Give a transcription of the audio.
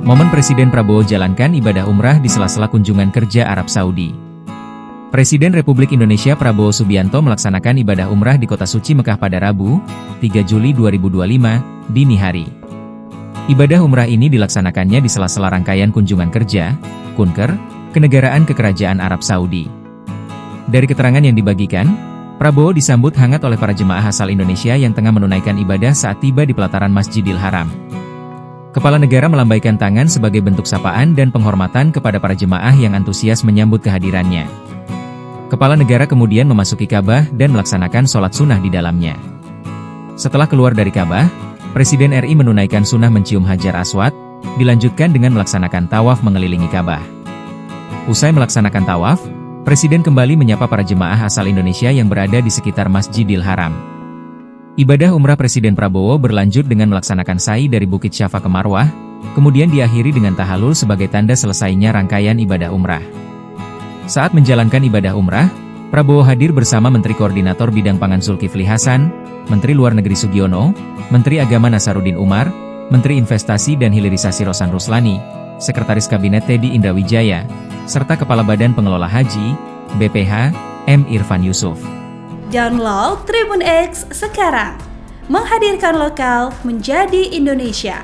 Momen Presiden Prabowo jalankan ibadah umrah di sela-sela kunjungan kerja Arab Saudi. Presiden Republik Indonesia Prabowo Subianto melaksanakan ibadah umrah di Kota Suci Mekah pada Rabu, 3 Juli 2025, dini hari. Ibadah umrah ini dilaksanakannya di sela-sela rangkaian kunjungan kerja, kunker, kenegaraan kekerajaan Arab Saudi. Dari keterangan yang dibagikan, Prabowo disambut hangat oleh para jemaah asal Indonesia yang tengah menunaikan ibadah saat tiba di pelataran Masjidil Haram. Kepala negara melambaikan tangan sebagai bentuk sapaan dan penghormatan kepada para jemaah yang antusias menyambut kehadirannya. Kepala negara kemudian memasuki Ka'bah dan melaksanakan sholat sunnah di dalamnya. Setelah keluar dari Ka'bah, Presiden RI menunaikan sunnah mencium Hajar Aswad, dilanjutkan dengan melaksanakan tawaf mengelilingi Ka'bah. Usai melaksanakan tawaf, Presiden kembali menyapa para jemaah asal Indonesia yang berada di sekitar Masjidil Haram. Ibadah umrah Presiden Prabowo berlanjut dengan melaksanakan sa'i dari Bukit Syafa ke Marwah, kemudian diakhiri dengan tahalul sebagai tanda selesainya rangkaian ibadah umrah. Saat menjalankan ibadah umrah, Prabowo hadir bersama Menteri Koordinator Bidang Pangan Zulkifli Hasan, Menteri Luar Negeri Sugiono, Menteri Agama Nasaruddin Umar, Menteri Investasi dan Hilirisasi Rosan Ruslani, Sekretaris Kabinet Teddy Indrawijaya, serta Kepala Badan Pengelola Haji, BPH, M. Irfan Yusuf. Download Tribun X sekarang, menghadirkan lokal menjadi Indonesia.